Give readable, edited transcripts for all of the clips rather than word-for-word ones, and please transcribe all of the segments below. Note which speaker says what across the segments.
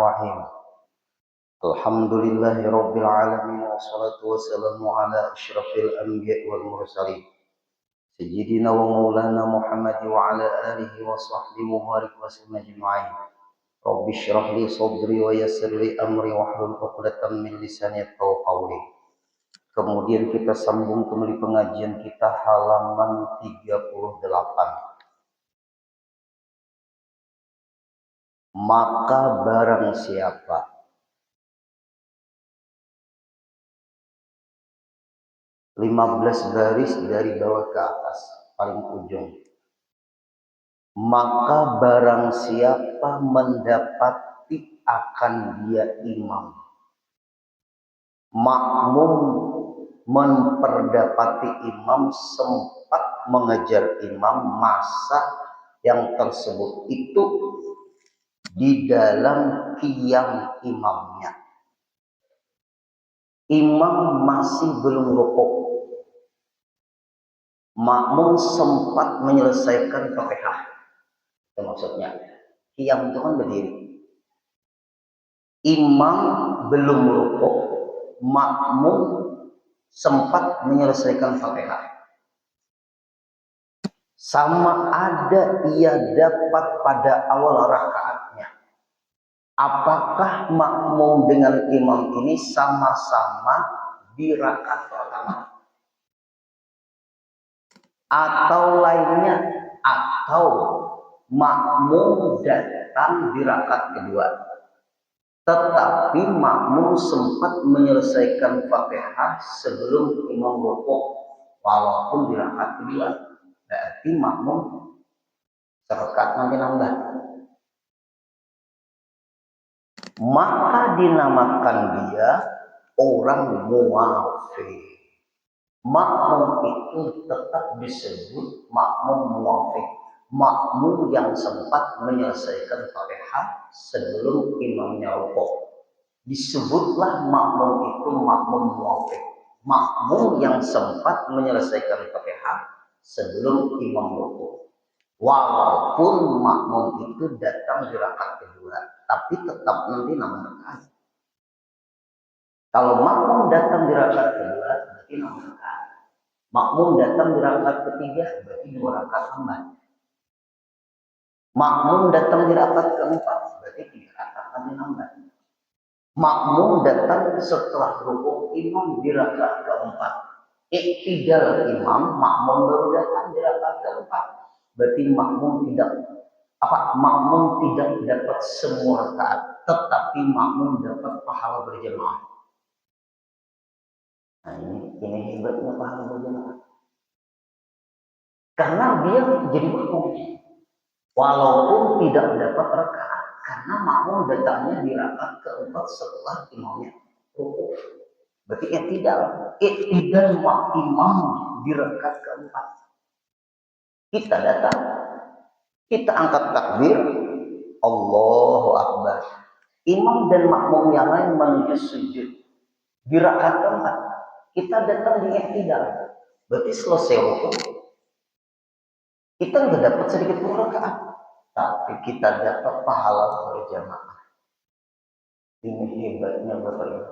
Speaker 1: Bismillahirrahmanirrahim. Alhamdulillahirabbil alamin wassalatu wassalamu ala asyrafil anbiya'i wal mursalin. Sayyidina wa maulana Muhammad wa ala alihi wa sahbihi wa barik wa sallam ajma'in. Rabbi shrah li sadri wa yassir li amri wahlul 'uqdatam min lisani yafqahu qawli. Kemudian kita sambung kembali pengajian kita halaman 38. Maka barang siapa lima belas baris dari bawah ke atas paling ujung. Maka barang siapa mendapati akan dia imam, makmum memperdapati imam sempat mengejar imam, masa yang tersebut itu di dalam qiyam imamnya. Imam masih belum rukuk, makmum sempat menyelesaikan Fatihah. Itu maksudnya. Qiyam itu kan berdiri. Imam belum rukuk, makmum sempat menyelesaikan Fatihah. Sama ada ia dapat pada awal rakaatnya. Apakah makmum dengan imam ini sama-sama di rakaat pertama? Atau lainnya, atau makmum datang di rakaat kedua, tetapi makmum sempat menyelesaikan Fatihah sebelum imam rukuk, walaupun di rakaat kedua, berarti makmum serakaat nanti nambah. Maka dinamakan dia orang muwafiq. Makmum itu tetap disebut makmum muwafiq, makmum yang sempat menyelesaikan Fatihah sebelum imamnya rukuk. Disebutlah makmum itu makmum muwafiq, makmum yang sempat menyelesaikan Fatihah sebelum imam rukuk. Walaupun makmum itu datang di rakaat kedua, tapi tetap nanti nambah rakaat. Kalau makmum datang di rakaat kedua, berarti nambah rakaat. Makmum datang di rakaat ketiga, berarti 2 rakaat tambah. Makmum datang di rakaat keempat, berarti 3 rakaat nanti nambah. Makmum datang setelah rukuk imam di rakaat keempat. Iktidal imam, makmum baru datang di rakaat keempat. Berarti makmum tidak dapat semua rakaat, tetapi makmum dapat pahala berjamaah. Nah, ini hebatnya pahala berjamaah. Karena dia jadi makmum, walaupun tidak dapat rakaat, karena makmum datangnya di rakaat keempat setelah imamnya rukuk. Berarti iktidal imam di rakaat keempat. Kita datang, kita angkat takbir, Allahu Akbar. Imam dan makmum yang lain menuju sujud di rakaat keempat. Kita datang di iktidal. Berarti selesai rukuk, kita nggak dapat sedikit pun rakaat, tapi kita dapat pahala berjamaah. Ini hebatnya Bapak Ibu.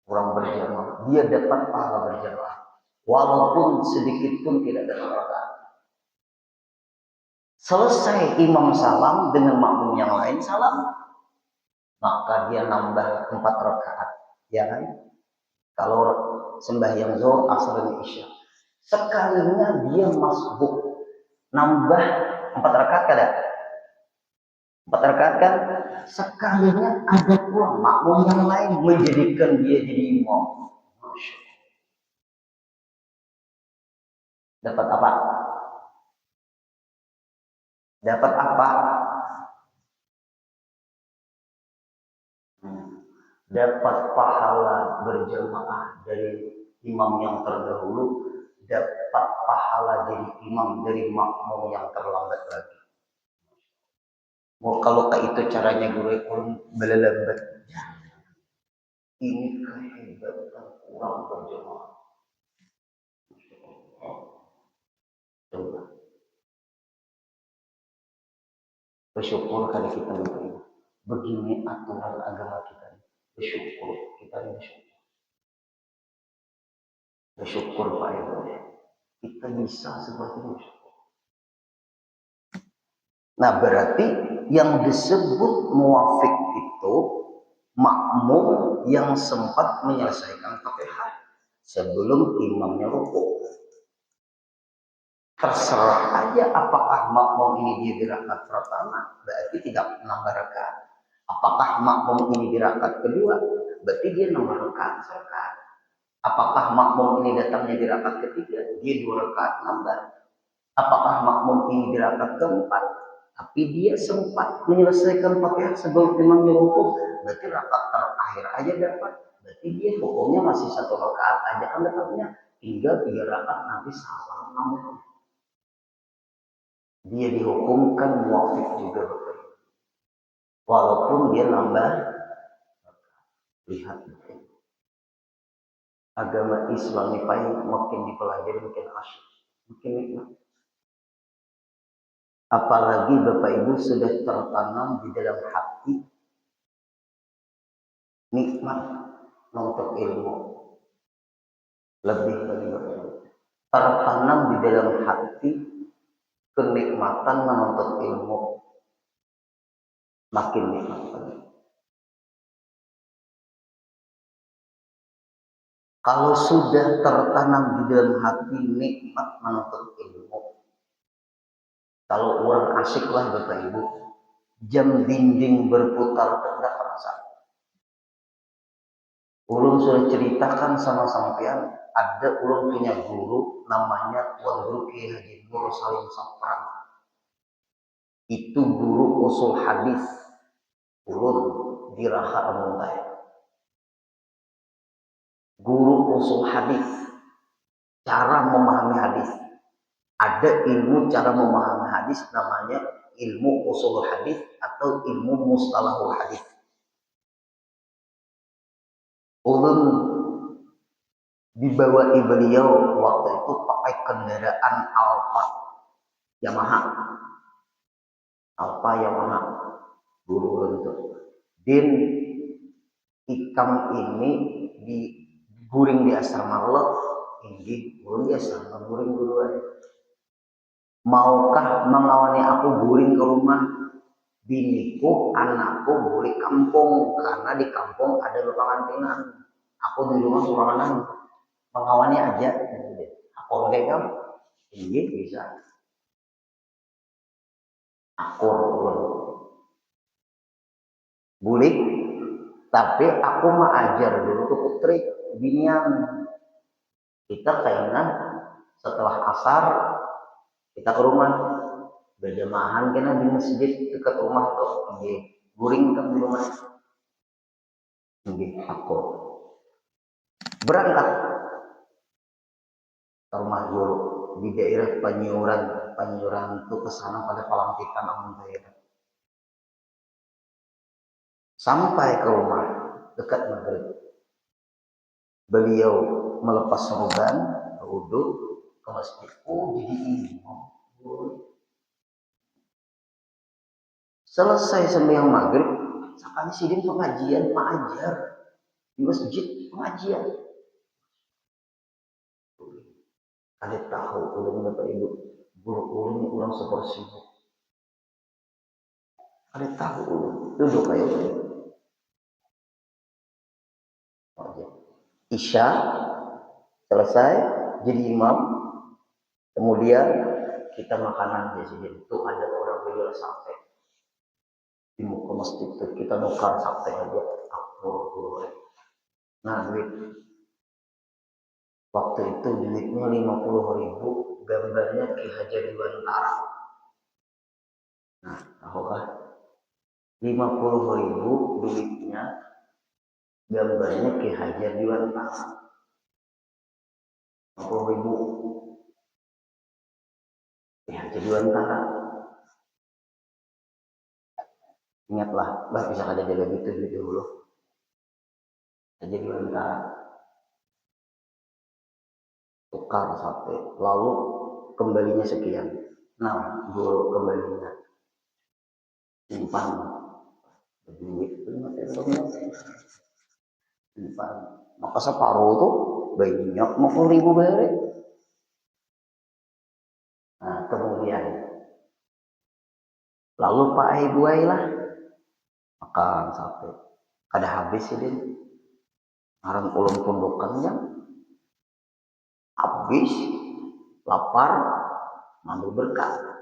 Speaker 1: Orang berjamaah, dia dapat pahala berjamaah, walaupun sedikit pun tidak dapat rakaat. Selesai imam salam dengan makmum yang lain salam, maka dia nambah 4 rakaat, ya kan? Kalau sembahyang zuhur, asar, dan isya, sekalinya dia masbuk, nambah 4 rakaat kada? 4 rakaat kan? Sekalinya ada pula makmum yang lain menjadikan dia jadi imam. Dapat apa? Dapat apa? Dapat pahala berjamaah dari imam yang terdahulu, dapat pahala jadi imam dari makmum yang terlambat lagi. Mau kalau kayak itu caranya guru belelambat. Ini kehebatan orang berjamaah. Coba bersyukur kali kita menerima. Begini aturan agama kita. Bersyukur, kita bersyukur. Bersyukur Pak Ibu. Kita bisa seperti itu. Nah berarti yang disebut muafik itu makmum yang sempat menyelesaikan Fatihah sebelum imamnya rukuk. Terserah aja apakah makmum ini dia di rakaat pertama, berarti tidak menambah rakaat. Apakah makmum ini di rakaat kedua, berarti dia nambah rakaat serakaat. Apakah makmum ini datangnya di rakaat ketiga, dia 2 rakaat nambah. Apakah makmum ini di rakaat keempat, tapi dia sempat menyelesaikan Fatihah sebelum imamnya rukuk, berarti rakaat terakhir aja dapat. Berarti dia hukumnya masih 1 rakaat aja kan dapatnya, hingga 3 rakaat nanti salam nambah. Dia dihukumkan muafik juga Bapak. Walaupun dia nambah. Lihat agama Islam ini makin dipelajari makin asyik, makin nikmat. Apalagi Bapak Ibu sudah tertanam di dalam hati nikmat menuntut ilmu. Lebih lagi Bapak Ibu, tertanam di dalam hati kenikmatan menuntut ilmu, makin nikmat lagi. Kalau sudah tertanam di dalam hati nikmat menuntut ilmu, kalau orang asyik lah Bapak Ibu, jam dinding berputar tidak terasa. Ulun sudah ceritakan sama sampean, ada ulun punya guru namanya Tuan Guru Kiai Haji Nur Salim Sapran. Itu guru usul hadis. Ulun di Raha Amuntai. Guru usul hadis, cara memahami hadis. Ada ilmu cara memahami hadis namanya ilmu usul hadis atau ilmu mustalahul hadis. Ulun dibawa beliau waktu itu pakai kendaraan Alfa Yamaha. Guru ulun itu. Din ikam ini diguring di asrama Allah, ini ulun di asrama guring duluan. Maukah mengawani aku guring ke rumah? Biniku, anakku boleh kampung karena di kampung ada pengantinan. Aku di rumah ruangan mengawani aja. Aku oleh kamu, ini bisa. Aku boleh, tapi aku mah ajar dulu ke putri binian. Kita kayaknya setelah asar kita ke rumah berjamahan kena di masjid dekat rumah tuh, guring kan di rumah. Aku berangkat ke rumah guru di daerah Panyuran tuh ke sana pada Palantikan Amun daerah. Sampai ke rumah dekat maghrib, beliau melepas sorban, wudhu ke masjid. Jadi imam. Selesai sembahyang maghrib, sekali sidin pengajian mengajar di masjid pengajian. Kalian tahu ulun Bapak Ibu, guru ulun ulang seperti itu. Kalian tahu ulun duduk kayak gini. Isya selesai jadi imam, kemudian kita makanan di sini. Itu ada orang jual sate di muka masjid itu, kita nukar sate aja. Nah duit waktu itu duitnya 50.000, gambarnya Ki Hajar Dewantara. Nah tahukah 50.000 duitnya gambarnya Ki Hajar Dewantara. 50.000 Ki Hajar Dewantara. Ingatlah, bah bisa ada jaga gitu dulu. Hajar Dewantara. Tukar sate, lalu kembalinya sekian. Nah, guru kembalinya simpan duit itu maka separuh tuh banyak 50.000 bere. Nah kemudian lalu Pak Ibu lah makan sate kada habis ini ngarang ulun pundukannya habis lapar mandu berkah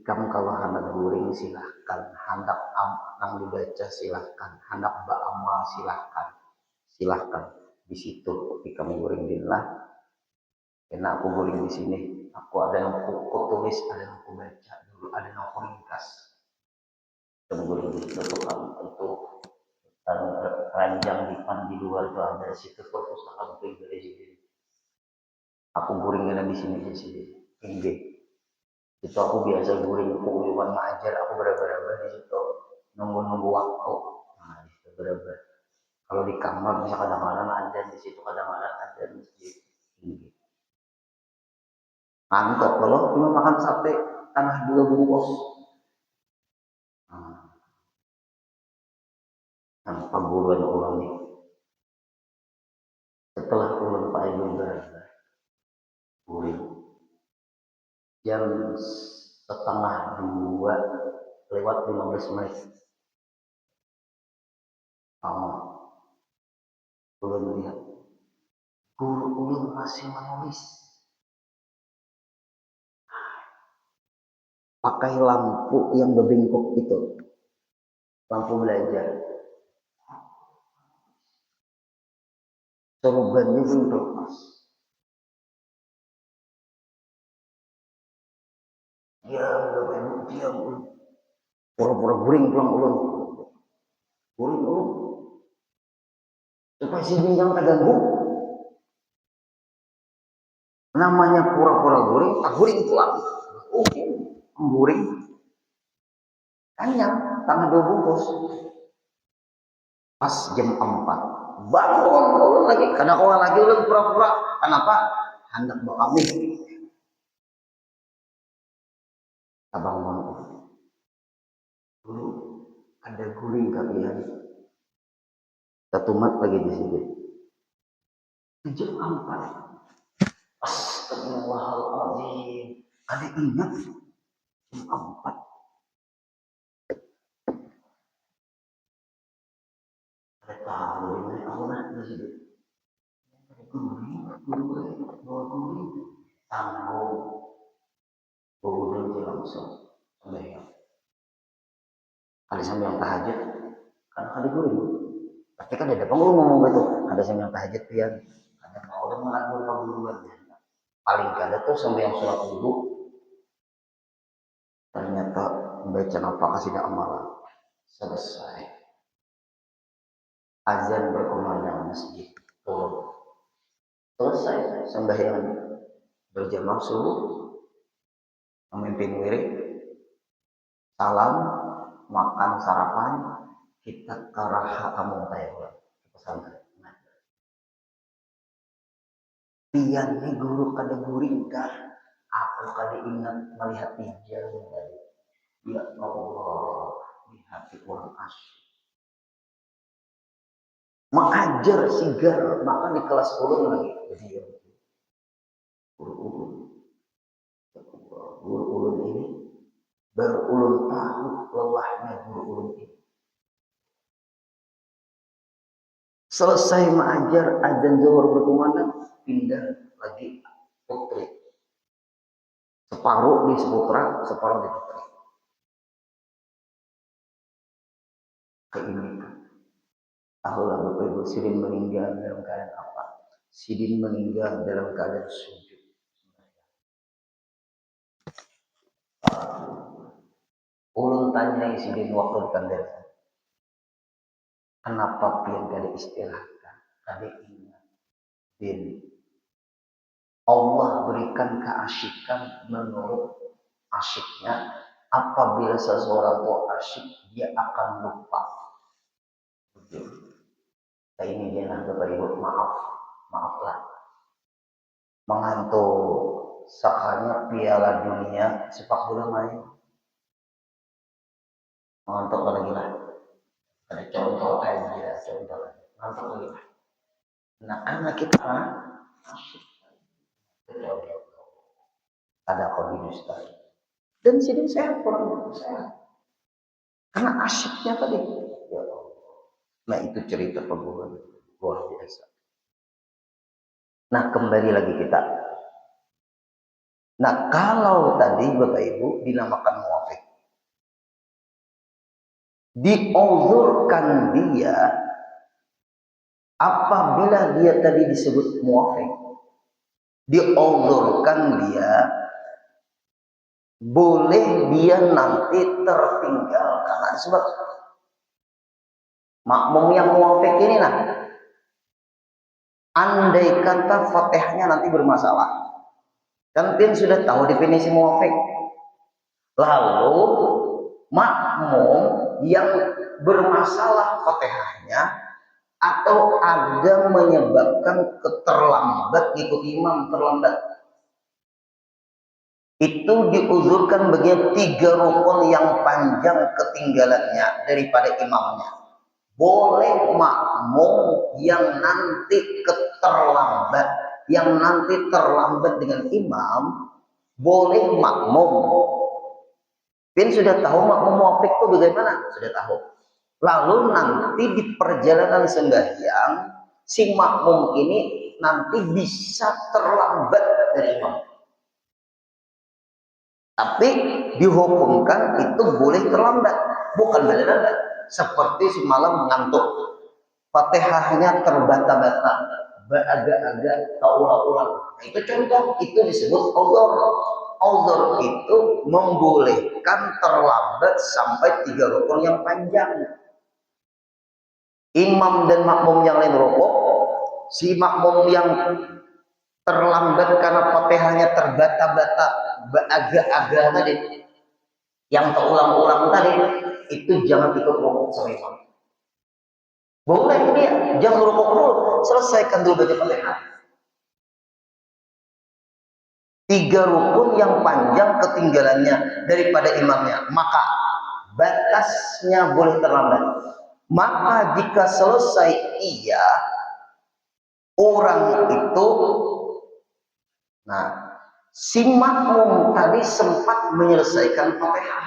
Speaker 1: ikam kalau hendak guring silahkan hendak nang dibaca silahkan hendak beramal silahkan di situ ikam guring dinlah karena aku guring di sini aku ada yang aku tulis ada yang aku baca dulu ada yang aku ringkas guring untuk ranjang di luar itu ada situs perpustakaan pribadi aku guring di sini ini itu aku biasa guring pengumuman mengajar aku berapa di situ nunggu waktu nah itu berapa kalau di kamar bisa kadang-kadang ada di situ kadang-kadang ada di masjid ini mantap kalau cuma makan sate tanah 2 bungkus tanpa buruan ulang nih setelah ulang Pak Ibu guring jam 1:30 lewat 15 menit ulun lihat guru ulun masih menulis pakai lampu yang berbengkok itu lampu belajar serubannya pun terlepas diam pura-pura guring pulang ulun supaya si bintang terganggu namanya pura-pura guring tak guring pulang guring kenyang tanah 2 bungkus pas jam 4 bangun ulun lagi karena orang lagi ulun pura-pura kenapa hendak bawa kami abang dulu ada guring kalian satu mat lagi di sini jam 4 astagfirullahaladzim ada ingat jam 4 ada tahu ini aku nak di sini guring tanggung guring langsung sembahyang ada sambil tahajud kan ada guring tapi kan ada pengen ngomong gitu ada sambil tahajud pian ada mau udah melakukan keburuan paling kada tuh sambil sholat dulu ternyata membaca nafkah tidak amalan selesai azan berkumandang masjid turun selesai sembahyang berjamaah subuh memimpin wirid salam makan sarapan kita ke raha kampung Taiwan pesantren pian nih guru kada guring kah aku kada ingat melihat hijau tadi ya Allah di hati orang asyik mengajar sigar maka di kelas 10 lagi jadi guru ulun ini baru ulun tahu lelahnya guru ulun ini selesai mengajar azan zuhur berkumandang pindah lagi putri separuh di seputra separuh di putri keinginan Allah Bapak Ibu Sidin meninggal dalam keadaan apa Sidin meninggal dalam keadaan sujud ulun tanya Sidin waktu di kantor kenapa pian kada istirahatkan kada ingat din Allah berikan keasyikan menurut asyiknya apabila seseorang itu asyik dia akan lupa nah, ini dia nah Bapak Ibu maaflah mengantuk sakanya piala dunia sepak bola main Ngantuk lagi lah. Ada contoh aja, contoh. Ngantuk lagi lah. Nah, anak kita ada kondisi Ustaz. Dan sini saya kurang sehat. Karena asyiknya tadi. Ya Allah. Nah, itu cerita pembunuhan luar biasa. Nah, kembali lagi kita. Nah, kalau tadi Bapak Ibu dinamakan muafik, diuzurkan dia apabila dia tadi disebut muafik, diuzurkan dia boleh dia nanti tertinggal karena sebab makmum yang muafik ini nah, andai kata Fatihahnya nanti bermasalah, kan Tin sudah tahu definisi muafik. Lalu makmum yang bermasalah Fatihahnya atau ada menyebabkan keterlambat ikut imam terlambat, itu diuzurkan bagian 3 rukun yang panjang ketinggalannya daripada imamnya. Boleh makmum yang nanti keterlambat, yang nanti terlambat dengan imam, boleh makmum. Bin sudah tahu makmum muafik itu bagaimana? Sudah tahu. Lalu nanti di perjalanan sembahyang, si makmum ini nanti bisa terlambat dari imam. Tapi dihukumkan itu boleh terlambat, bukan benar-benar. Seperti semalam mengantuk, Fatihahnya terbata-bata, agak-agak terulang-ulang. Itu contoh, itu disebut uzur. Uzur itu membolehkan terlambat sampai 3 rukun yang panjang. Imam dan makmum yang lain rukuk, si makmum yang terlambat karena Fatihahnya terbata-bata, agak-agak tadi, yang terulang-ulang tadi, itu jangan ikut rukuk sama imam. Boleh dia, jangan rukuk dulu, selesaikan dulu baca Fatihah. 3 rukun yang panjang ketinggalannya daripada imamnya, maka batasnya boleh terlambat. Maka jika selesai ia, orang itu, nah, si makmum tadi sempat menyelesaikan Fatihah.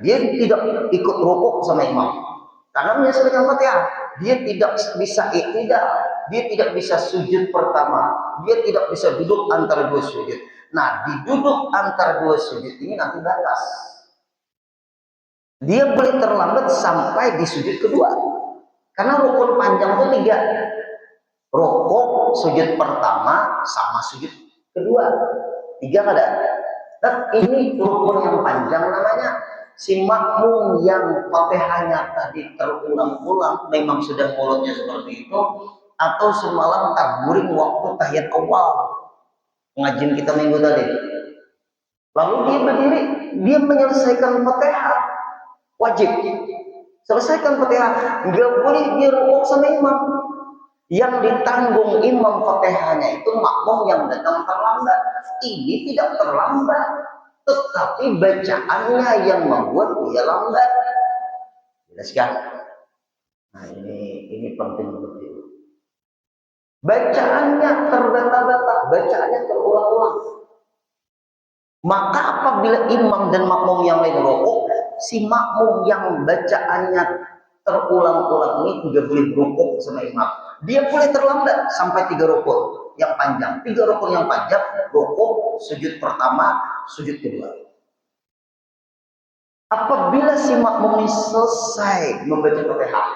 Speaker 1: Dia tidak ikut rukuk sama imam. Karena menyelesaikan Fatihah, dia tidak bisa iktidal, dia tidak bisa sujud pertama, dia tidak bisa duduk antara 2 sujud. Nah, di duduk antara 2 sujud ini nanti batas. Dia boleh terlambat sampai di sujud kedua. Karena rukun panjang itu 3. Rukuk, sujud pertama, sama sujud kedua. 3 ada. Dan ini rukun yang panjang namanya. Si makmum yang Fatihahnya tadi terulang-ulang, memang sudah mulutnya seperti itu, atau semalam takburing waktu tahiyat awal pengajian kita minggu tadi. Lalu dia berdiri, dia menyelesaikan Fatihah. Wajib selesaikan Fatihah, nggak boleh dia rukuk sama imam. Yang ditanggung imam Fatihahnya itu makmum yang datang terlambat. Ini tidak terlambat, tetapi bacaannya yang membuat dia lambat. Jelas kan? Nah, ini penting betul. Bacaannya terbata-bata, bacaannya terulang-ulang. Maka apabila imam dan makmum yang lain rukuk, si makmum yang bacaannya terulang-ulang ini tidak boleh rukuk sama imam. Dia boleh terlambat sampai 3 rukun yang panjang. 3 rukun yang panjang, rukuk, sujud pertama, sujud kedua. Apabila si makmum ini selesai membaca Fatihah,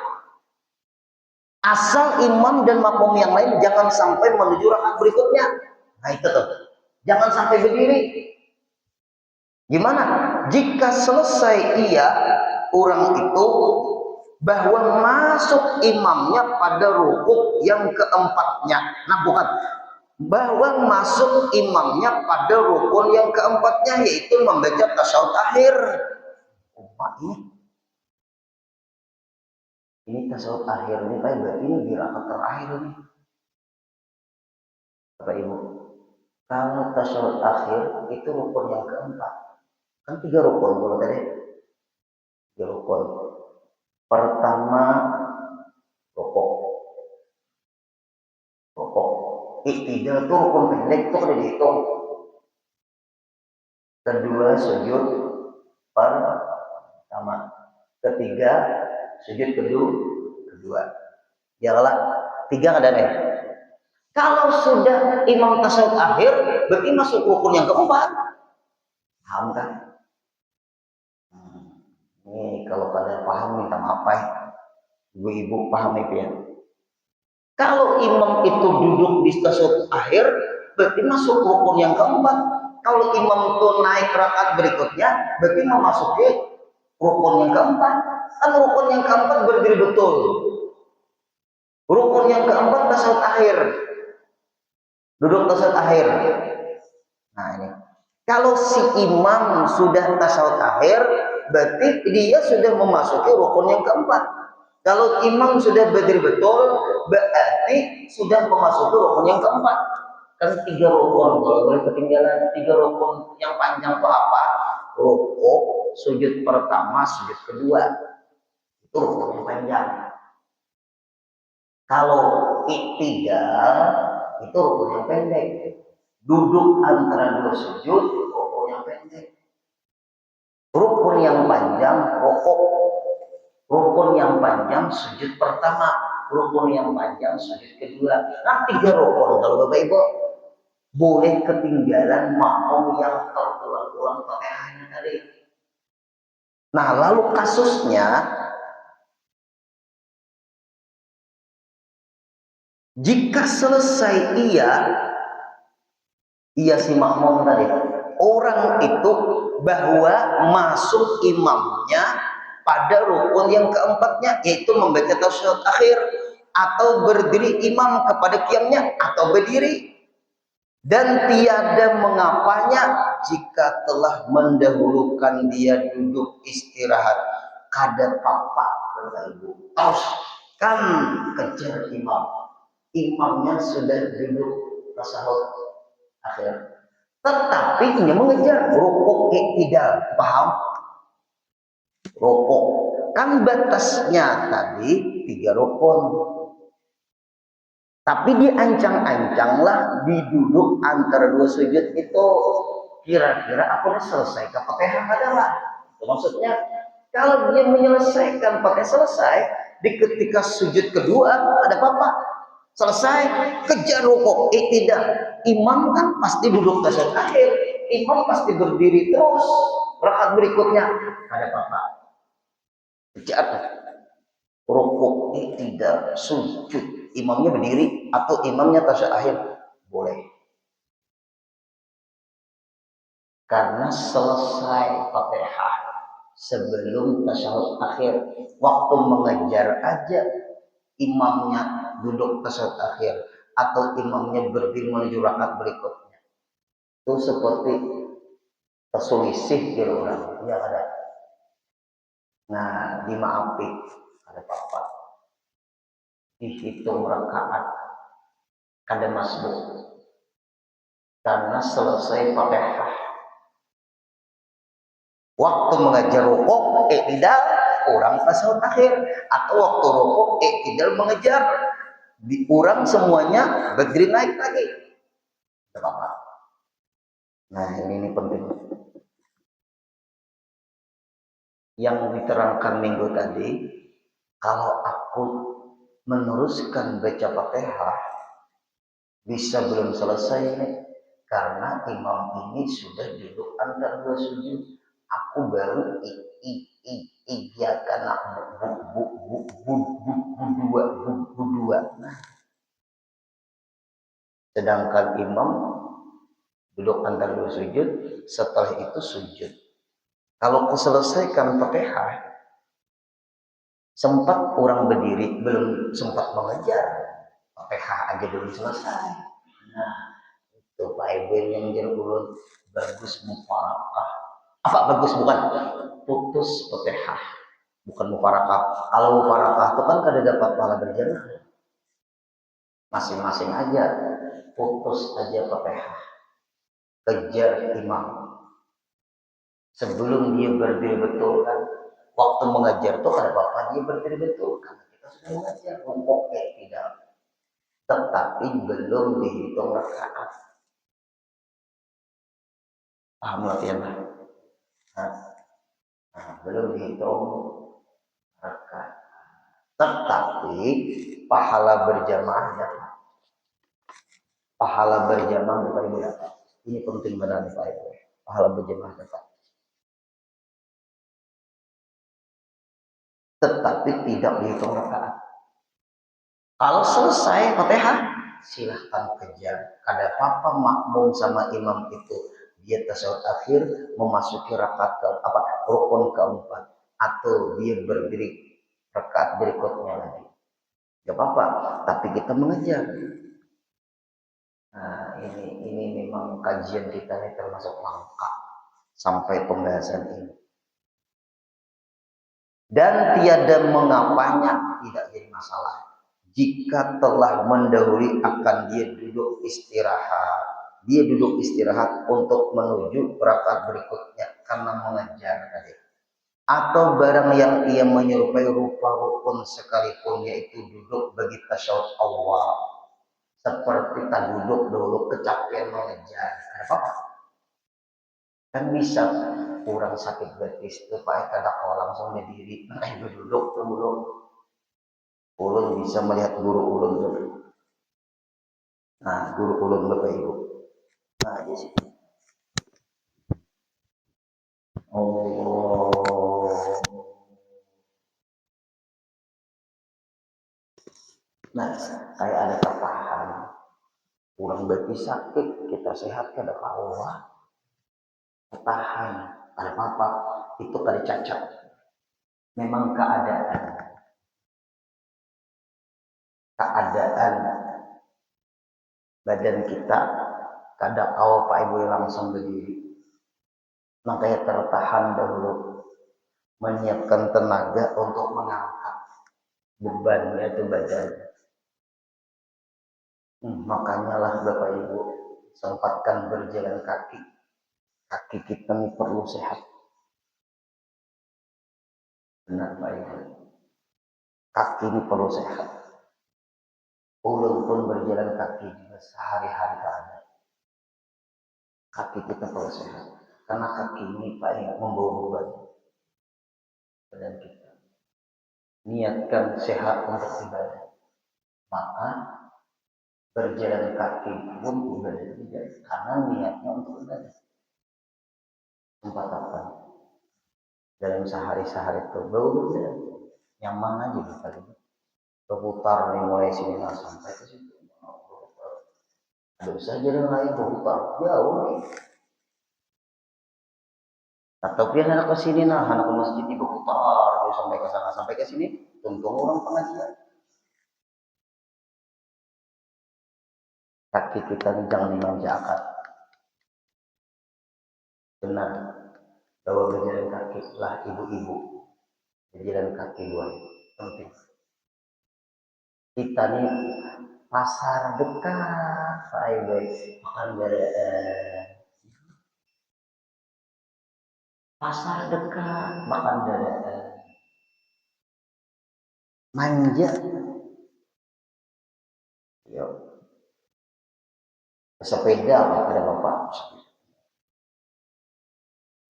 Speaker 1: asal imam dan makmum yang lain jangan sampai menuju rakaat berikutnya. Nah itu tuh, jangan sampai berdiri. Gimana? Jika selesai ia, orang itu bahwa masuk imamnya pada rukuk yang keempatnya. Nah bukan, bahwa masuk imamnya pada rukun yang keempatnya, yaitu membaca tasyahud akhir. Ini tasyahud akhir ini Pak, berarti ini di rakaat terakhir ini. Bapak Ibu, kalau tasyahud akhir itu rukun yang keempat. Kan 3 rukun kalau tadi. 3 rukun. Pertama rukuk. Rukuk. Iktidal itu rukun pendek itu udah dihitung. Kedua sujud pertama. Ketiga sujud kedua. Ya lah, 3 ada nih. Kalau sudah imam tasawuf akhir, berarti masuk rukun yang keempat. Paham kan? Ini kalau kalian paham minta maaf ya. Ibu-ibu paham itu ya. Kalau imam itu duduk di tasawuf akhir, berarti masuk rukun yang keempat. Kalau imam itu naik rakaat berikutnya, berarti memasuki rukun yang keempat. Kan rukun yang keempat berdiri betul. Rukun yang keempat tasawuf akhir. Duduk tasawuf akhir. Nah ini. Kalau si imam sudah tasawuf akhir, berarti dia sudah memasuki rukun yang keempat. Kalau imam sudah berdiri betul, berarti sudah memasuki rukun yang keempat. Kan 3 rukun, kalau boleh ketinggalan 3 rukun yang panjang itu apa? Rukuk, sujud pertama, sujud kedua. Itu rukun yang panjang. Kalau iktidal itu rukun yang pendek. Duduk antara 2 sujud, rukun yang pendek. Rukun yang panjang, rukuk. Rukun yang panjang, sujud pertama. Rukun yang panjang, sujud kedua. Nah, 3 rukun kalau Bapak Ibu boleh ketinggalan makmum yang terulang-ulang Fatihahnya tadi. Nah, lalu kasusnya jika selesai ia si makmum tadi, orang itu bahwa masuk imamnya pada rukun yang keempatnya, yaitu membaca tasyahud akhir atau berdiri imam kepada qiyamnya atau berdiri, dan tiada mengapanya jika telah mendahulukan dia duduk istirahat. Kada papa Ibu, kan kejar imamnya sudah duduk tasyahud akhir, tetapi ini mengejar rukuk tidak paham. Rukuk kan batasnya tadi 3 rukun, tapi diancang-ancanglah diduduk antara 2 sujud itu. Kira-kira aku udah selesai ke Fatihah adalah itu maksudnya. Kalau dia menyelesaikan pakai selesai di ketika sujud kedua ada apa-apa selesai, kejar rukuk tidak. Imam kan pasti duduk tasyahud akhir, imam pasti berdiri terus rakaat berikutnya ada apa-apa, kejar rukuk tidak, sujud imamnya berdiri atau imamnya tasyahud akhir boleh, karena selesai Fatihah sebelum tasyahud akhir. Waktu mengejar aja imamnya duduk tasyahud akhir atau imamnya berdiri menuju rakaat berikutnya, itu seperti terselisih gitu orang ya ada. Nah, dimaafi ada apa-apa, dihitung rakaat kada masbuk karena selesai Fatihah. Waktu mengejar rukuk tidak orang tasyahud akhir, atau waktu rukuk tidak mengejar diurang semuanya berdiri naik lagi. Apa? Nah, ini penting. Yang diterangkan minggu tadi, kalau aku meneruskan baca Fatihah bisa belum selesai nih, karena imam ini sudah duduk antara 2 sujud. Aku baru karena dua. Nah, sedangkan imam duduk antara 2 sujud, setelah itu sujud. Kalau aku selesaikan Fatihah, sempat orang berdiri belum sempat mengejar, Fatihah aja belum selesai. Nah, itu Pak Ibu yang ulun bagus mufarakah. Apa bagus bukan? Putus Fatihah, bukan mufarakah. Kalau mufarakah itu kan kada dapat pahala berjamaah. Masing-masing aja, putus aja Fatihah, kejar imam. Sebelum dia berdiri betul kan, waktu mengajar tuh pada bapak dia berdiri betul karena kita sudah mengajar. Oke, tidak, tetapi belum dihitung rakaat. Paham latihan? Belum dihitung rakaat. Tetapi pahala berjamaahnya, pahala berjamaah Bapak Ibu dapat. Ini penting benar Pak Ibu. Pahala berjamaah dapat. Tetapi tidak dihitung rakaat. Kalau selesai Fatihah, silahkan kejar. Kada apa-apa makmum sama imam itu dia tasyahud akhir memasuki rakaat ke apa rukun keempat atau dia berdiri rakaat berikutnya lagi. Gak apa-apa, tapi kita mengejar. Nah, ini memang kajian kita ini termasuk langka sampai pembahasan ini. Dan tiada mengapanya tidak jadi masalah. Jika telah mendahului akan dia duduk istirahat. Dia duduk istirahat untuk menuju rakaat berikutnya karena mengejar tadi. Atau barang yang ia menyerupai rupa rukun sekalipun yaitu duduk bagi tasyahud awal. Seperti tak duduk dulu kecapean mengejar. Ada apa-apa? Kan bisa kurang sakit betis itu Pak Eka kalau langsung berdiri. Duduk dulu. Ulun bisa melihat guru ulun dulu. Nah, guru ulun Bapak Ibu. Nah, di sini. Oh. Nah, kayak ada tertahan. Kurang berarti sakit, kita sehat kada Allah. Tertahan, ada apa-apa, itu kada cacat. Memang keadaan badan kita kada kau Pak Ibu langsung berdiri. Makanya tertahan dahulu, menyiapkan tenaga untuk mengangkat beban yaitu badan. Makanya lah Bapak Ibu sempatkan berjalan kaki. Kaki kita ini perlu sehat. Benar Pak Ibu. Kaki ini perlu sehat. Ulun pun berjalan kaki juga sehari-hari ada. Kaki kita perlu sehat. Karena kaki ini Pak Ibu membawa beban badan kita. Niatkan sehat untuk ibadah. Maka berjalan kaki pun ibadah juga. Karena niatnya untuk ibadah. Tempat apa? Dalam sehari-sehari itu bau nyaman aja kita gitu. Berputar nih mulai sini sampai ke situ. Ada usah jalan lain berputar jauh nih. Atau dia anak ke sini nah anak ke masjid ini berputar dia sampai ke sana sampai ke sini tuntung orang pengajian. Kaki kita ini jangan dimanjakan. Benar bahwa berjalan kaki lah ibu-ibu berjalan kaki dua penting. Kita nih pasar dekat, baik makan pasar dekat, makan manja. Yuk. Sepeda ada bapak.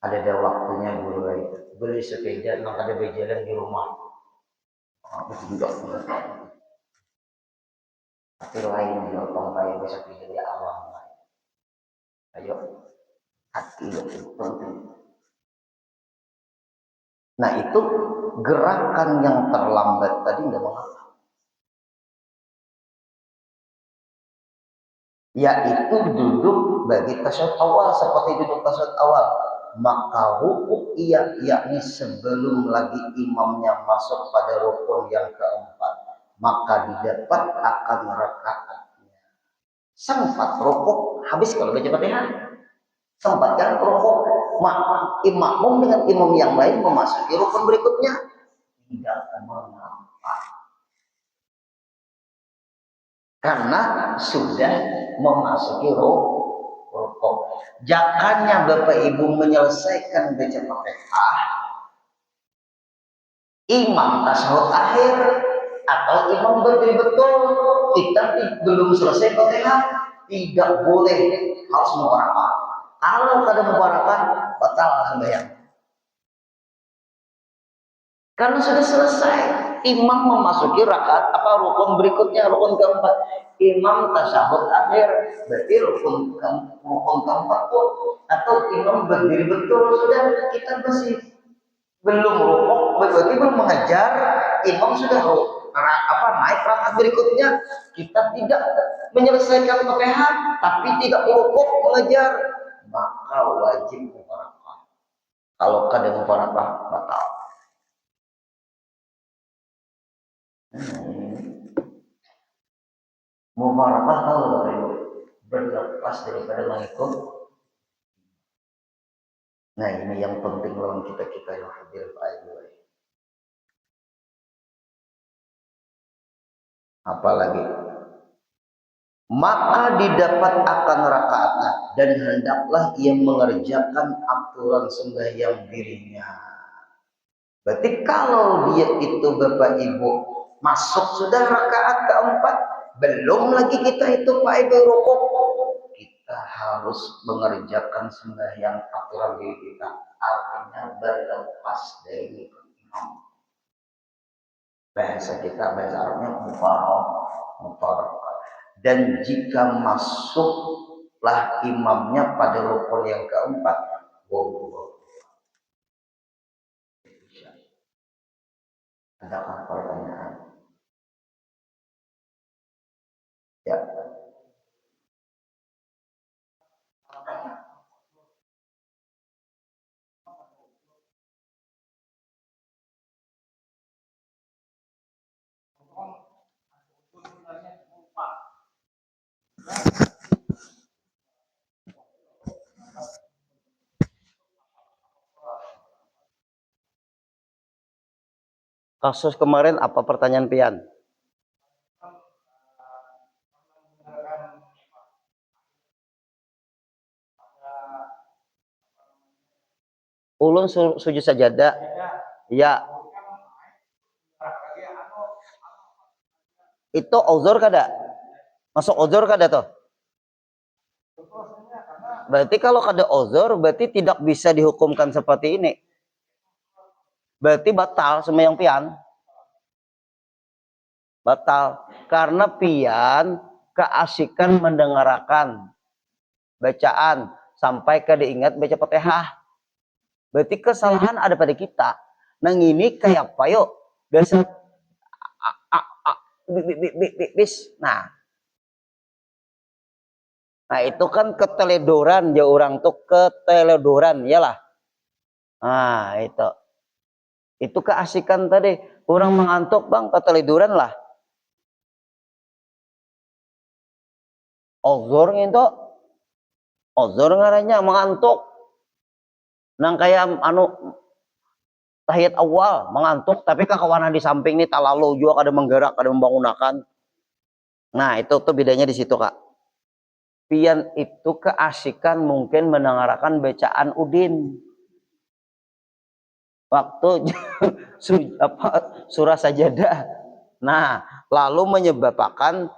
Speaker 1: Ada waktunya dulu beli sepeda, nang ada berjalan di rumah. Aku juga. Tapi lain di otong kayak besok jadi alam. Ayo, hati itu penting. Nah itu gerakan yang terlambat tadi nggak mengapa. Yaitu duduk bagi tasyahud awal seperti duduk tasyahud awal. Maka rukuk yakni sebelum lagi imamnya masuk pada rukun yang keempat. Maka didapat akan rakaatnya. Sempat rukuk habis kalau baca Fatihah. Sempat kan rukuk imam dengan imam yang lain memasuki rukun berikutnya. Tidak akan mengapa. Karena sudah memasuki rukuk. Jakanya Bapak Ibu menyelesaikan baca Fatihah, imam tasawuf akhir atau imam berdiri betul, kita belum selesai Fatihah, tidak boleh, harus mubarakah. Kalau kada mubarakah, batal sembahyang. Karena sudah selesai, imam memasuki rakaat apa rukun berikutnya, rukun keempat. Imam tasyahud akhir, berarti rukun keempat pun, atau imam berdiri betul, sudah kita masih belum rukuk, berarti belum mengajar, imam sudah naik rakaat berikutnya, kita tidak menyelesaikan Fatihah, tapi tidak rukuk mengajar, maka wajib mubarakah. Kalau kada mubarakah, batal. Mubarakah tahu Bapak Ibu, berlepas daripada mengikut. Nah ini yang penting dalam kita yang hadir Pak Ibu. Apalagi maka didapat akan rakaatnya, dan hendaklah ia mengerjakan aturan sembahyang dirinya. Berarti kalau dia itu Bapak Ibu masuk sudah rakaat keempat, belum lagi kita itu Pak Ibu rukuk, kita harus mengerjakan sembahyang aturan diri kita, artinya berlepas dari imam. Bahasa kita, bahasa Arabnya mufaroqah. Dan jika masuklah imamnya pada rukun yang keempat, adakah pertanyaan? Ya. Kasus kemarin apa pertanyaan Pian? Ulun sujud sajadah. Ya. Itu uzur kada? Masuk uzur kada toh? Berarti kalau kada uzur, berarti tidak bisa dihukumkan seperti ini. Berarti batal sembahyang Pian. Batal. Karena Pian keasikan mendengarkan bacaan sampai kada ingat baca Fatihah. Berarti kesalahan ada pada kita. Nang ini kayak apa yuk? Biasa nah itu kan keteledoran ya, orang tuh keteledoran iyalah. Nah itu keasikan tadi, orang mengantuk bang, keteledoran lah. Ozor itu ozor ngarannya mengantuk. Nang kayak tahiyat awal mengantuk, tapi kawan di samping ini tak lalu juga kada menggerak, kada membangunakan. Nah itu tuh bedanya di situ kak. Pian itu keasikan mungkin mendengarkan bacaan Udin waktu surah sajadah. Nah lalu menyebabkan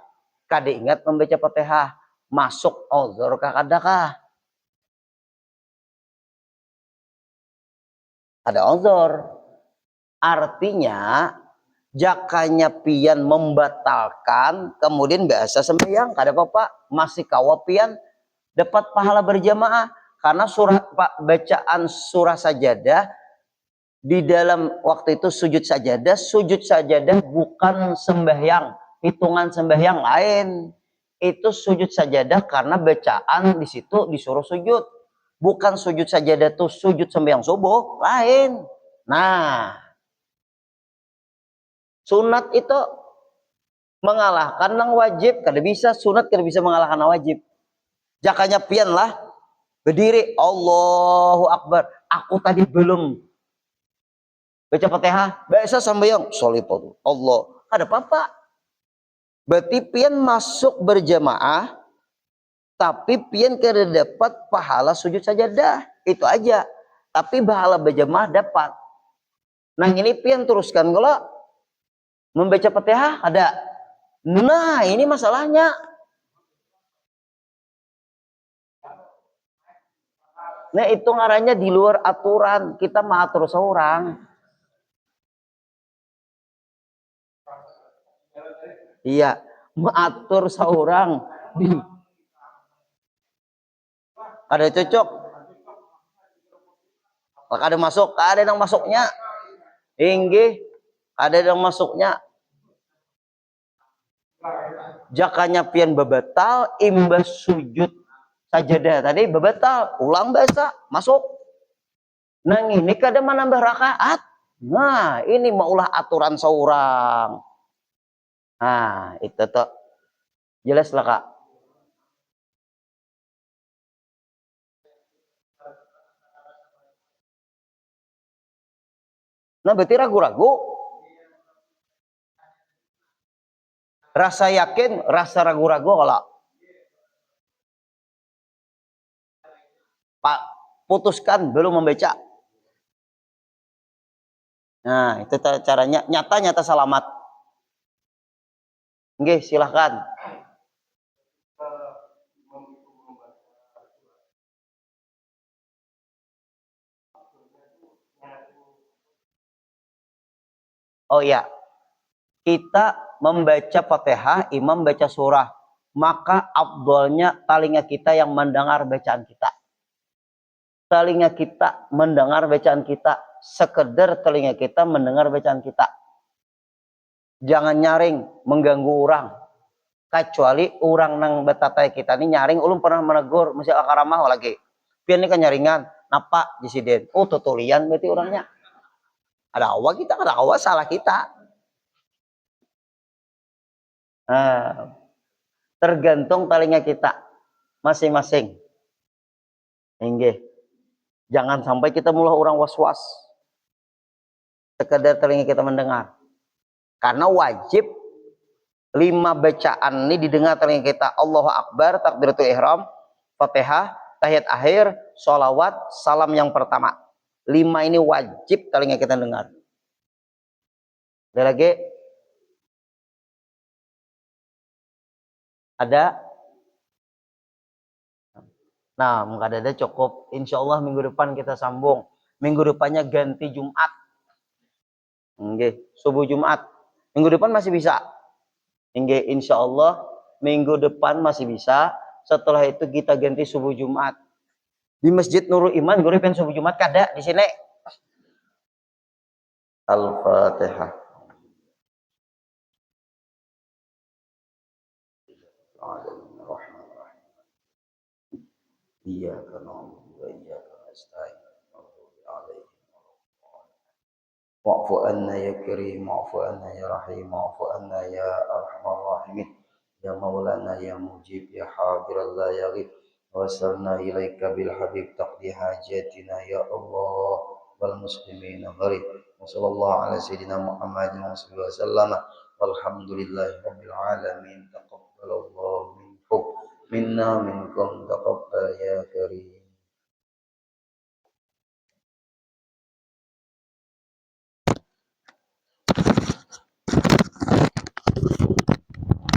Speaker 1: kada ingat membaca Fatihah, masuk uzur kadakah? Ada uzur. Artinya jakanya Pian membatalkan, kemudian biasa sembahyang kada apa-apa, masih kawa Pian dapat pahala berjamaah karena bacaan surah sajadah di dalam waktu itu sujud sajadah bukan sembahyang, hitungan sembahyang lain. Itu sujud sajadah karena bacaan di situ disuruh sujud. Bukan sujud sajadah tuh sujud sembahyang subuh, lain. Nah, sunat itu mengalahkan yang wajib, kada bisa sunat, kada bisa mengalahkan yang wajib. Jakanya Pian lah berdiri, Allahu Akbar. Aku tadi belum baca Fatihah, biasa sembahyang, sholipatu Allah, ada apa-apa. Berarti Pian masuk berjamaah Tapi pian kada dapat pahala sujud sajadah. Itu aja. Tapi pahala berjamaah dapat. Nah ini pian teruskan kalau membaca Fatihah ada. Nah ini masalahnya. Nah itu ngarannya di luar aturan. Kita mengatur seorang. Iya, mengatur seorang. Ada cocok. Ada masuk, ada yang masuknya. Inggih, ada yang masuknya. Jakanya pian babatal imbas sujud sajadah tadi babatal, ulang bahasa masuk. Nang ini kada menambah rakaat. Nah, ini maulah aturan seorang. Nah, itu tuh jelas lah Kak. Nah, berarti ragu-ragu. Rasa yakin, rasa ragu-ragu kalau Pak putuskan belum membaca. Nah, itu caranya nyata selamat. Oke, silahkan. Oh iya, kita membaca Fatihah, imam baca surah, maka abdolnya telinga kita yang mendengar bacaan kita. Telinga kita mendengar bacaan kita, sekedar telinga kita mendengar bacaan kita. Jangan nyaring mengganggu orang. Kecuali orang nang betatai kita ini nyaring, ulun pernah menegur, masih akaramah lagi. Pian ini kan nyaringan, napa disiden? Oh tutulian berarti orangnya. Ada awal kita, ada awal salah kita. Nah, tergantung telinga kita masing-masing. Inggih. Jangan sampai kita mulai orang was-was. Sekedar telinga kita mendengar. Karena wajib 5 bacaan ini didengar telinga kita. Allahu Akbar, takbiratul ihram, Fatihah, tahiyat akhir, sholawat, salam yang pertama. 5 ini wajib telinga kita dengar. Ada lagi? Ada? Nah, ada cukup. Insya Allah minggu depan kita sambung. Minggu depannya ganti Jumat. Oke, subuh Jumat. Minggu depan masih bisa. Oke, insya Allah minggu depan masih bisa. Setelah itu kita ganti subuh Jumat. Di Masjid Nurul Iman, gue pengen subuh Jumat kada di sini. Al-Fatihah. Iyyaka na'budu wa iyyaka nasta'in. واعف عنا يا كريم واعف عنا يا رحيم واعف عنا يا أرحم الراحمين يا مولانا يا مجيب يا حاضر لا يغيب وصلنا إليك بالحبيب تقضي حاجاتنا يا الله والمسلمين غريب وصلى الله على سيدنا محمد وسلم والحمد لله رب العالمين تقبل الله منكم منا منكم تقبل يا كريم